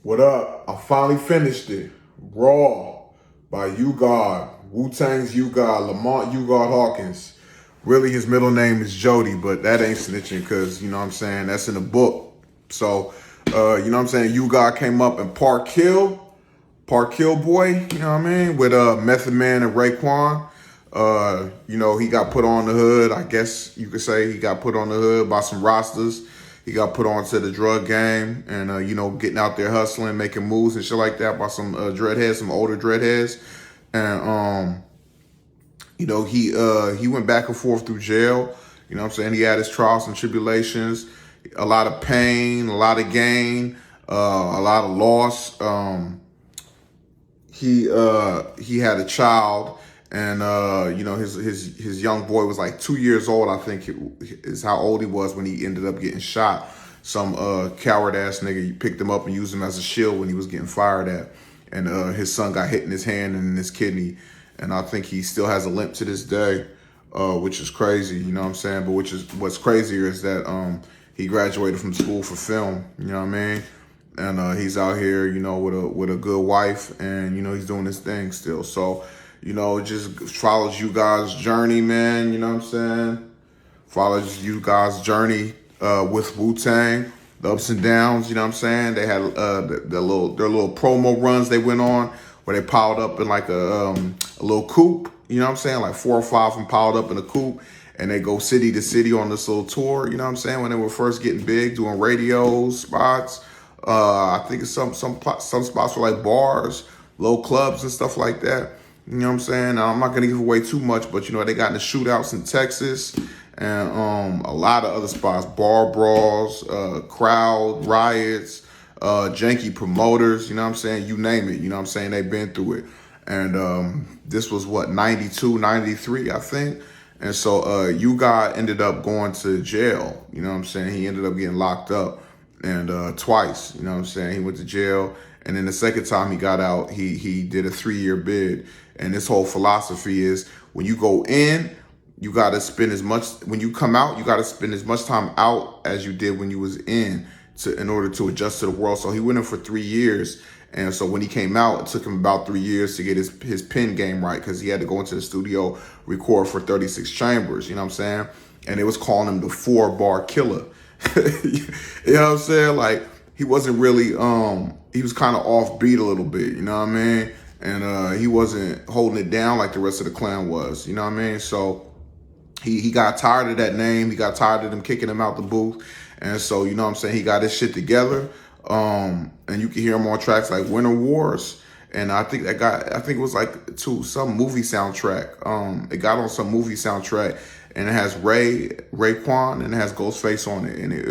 What up? I finally finished it. Raw by UGod. Wu-Tang's UGod, Lamont UGod Hawkins. Really, his middle name is Jody, but that ain't snitching because, you know what I'm saying, that's in the book. So, you know what I'm saying, UGod came up in Park Hill Boy, you know what I mean, with Method Man and Raekwon. You know, he got put on the hood. I guess you could say he got put on the hood by some rosters. He got put onto the drug game and, you know, getting out there hustling, making moves and shit like that by some dreadheads, some older dreadheads. And, you know, he went back and forth through jail. You know what I'm saying? He had his trials and tribulations, a lot of pain, a lot of gain, a lot of loss. He had a child, and you know, his young boy was like 2 years old, I think is how old he was when he ended up getting shot. Some coward ass nigga picked him up and used him as a shield when he was getting fired at, and his son got hit in his hand and in his kidney, and I think he still has a limp to this day, which is crazy, you know what I'm saying? But what's crazier is that he graduated from school for film, you know what I mean? And he's out here, you know, with a good wife, and you know he's doing his thing still. So, you know, it just follows you guys' journey, man. You know what I'm saying? Follows you guys' journey with Wu-Tang, the ups and downs. You know what I'm saying? They had their little promo runs they went on where they piled up in like a little coupe. You know what I'm saying? Like 4 or 5 of them piled up in a coupe. And they go city to city on this little tour, you know what I'm saying? When they were first getting big, doing radio spots. I think it's some spots were like bars, little clubs and stuff like that. You know what I'm saying? Now, I'm not gonna give away too much, but you know they got in the shootouts in Texas and a lot of other spots, bar brawls, crowd riots, janky promoters. You know what I'm saying? You name it. You know what I'm saying? They've been through it. And this was what 92, 93, I think. And so UGod ended up going to jail. You know what I'm saying? He ended up getting locked up. And twice, you know what I'm saying? He went to jail. And then the second time he got out, he did a 3-year bid. And his whole philosophy is when you go in, you got to spend when you come out, you got to spend as much time out as you did when you was in order to adjust to the world. So he went in for 3 years. And so when he came out, it took him about 3 years to get his pen game right because he had to go into the studio, record for 36 chambers, you know what I'm saying? And they was calling him the 4-bar killer. You know what I'm saying? Like he wasn't really he was kind of offbeat a little bit, you know what I mean? And he wasn't holding it down like the rest of the clan was, you know what I mean? So he got tired of that name. He got tired of them kicking him out the booth. And so, you know what I'm saying, he got his shit together. And you can hear him on tracks like Winter Wars. And I think it was like to some movie soundtrack. It got on some movie soundtrack. And it has Raekwon, and it has Ghostface on it. And it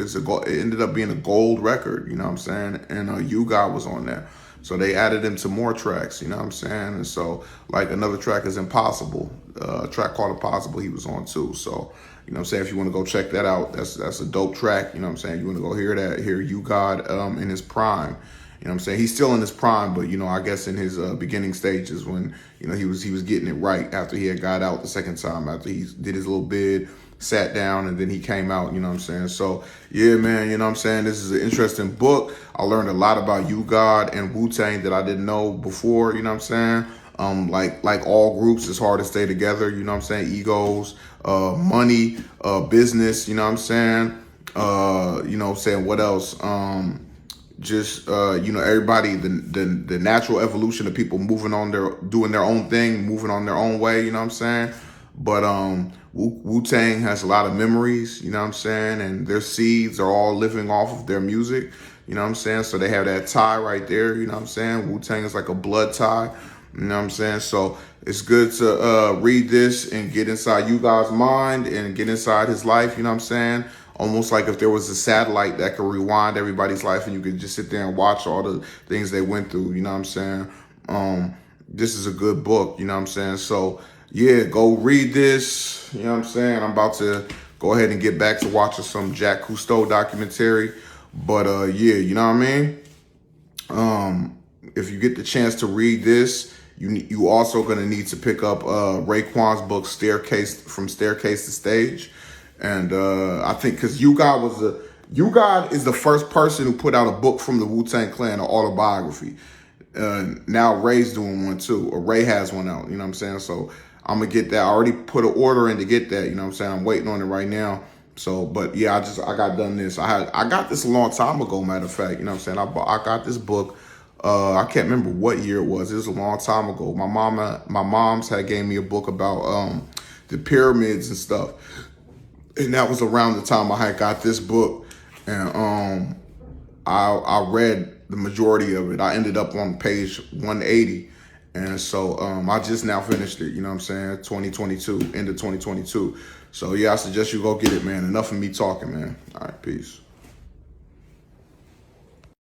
ended up being a gold record, you know what I'm saying? And UGod was on there. So they added him to more tracks, you know what I'm saying? And so, like, another track is Impossible. A track called Impossible he was on, too. So, you know what I'm saying? If you want to go check that out, that's a dope track, you know what I'm saying? You want to go hear UGod in his prime. You know what I'm saying? He's still in his prime, but, you know, I guess in his beginning stages when, you know, he was getting it right after he had got out the second time, after he did his little bid, sat down, and then he came out, you know what I'm saying? So, yeah, man, you know what I'm saying? This is an interesting book. I learned a lot about UGod and Wu-Tang that I didn't know before, you know what I'm saying? Like all groups, it's hard to stay together, you know what I'm saying? Egos, money, business, you know what I'm saying? You know what I'm saying? What else? You know, everybody, the natural evolution of people doing their own thing, moving on their own way, you know what I'm saying? But Wu-Tang has a lot of memories, you know what I'm saying? And their seeds are all living off of their music, you know what I'm saying? So they have that tie right there, you know what I'm saying? Wu-Tang is like a blood tie, you know what I'm saying? So it's good to read this and get inside you guys' mind and get inside his life, you know what I'm saying? Almost like if there was a satellite that could rewind everybody's life and you could just sit there and watch all the things they went through, you know what I'm saying? This is a good book, you know what I'm saying? So, yeah, go read this, you know what I'm saying? I'm about to go ahead and get back to watching some Jack Cousteau documentary. But, yeah, you know what I mean? If you get the chance to read this, you also going to need to pick up Raekwon's book, From Staircase to Stage. And I think because UGod UGod is the first person who put out a book from the Wu-Tang Clan, an autobiography. Now Ray's doing one too, or Ray has one out, you know what I'm saying? So I'm gonna get that. I already put an order in to get that, you know what I'm saying? I'm waiting on it right now. So, but yeah, I got done this. I got this a long time ago, matter of fact, you know what I'm saying? I got this book. I can't remember what year it was. It was a long time ago. My mom's had gave me a book about the pyramids and stuff. And that was around the time I had got this book. And I read the majority of it. I ended up on page 180. And so I just now finished it, you know what I'm saying? 2022, end of 2022. So yeah, I suggest you go get it, man. Enough of me talking, man. All right, peace.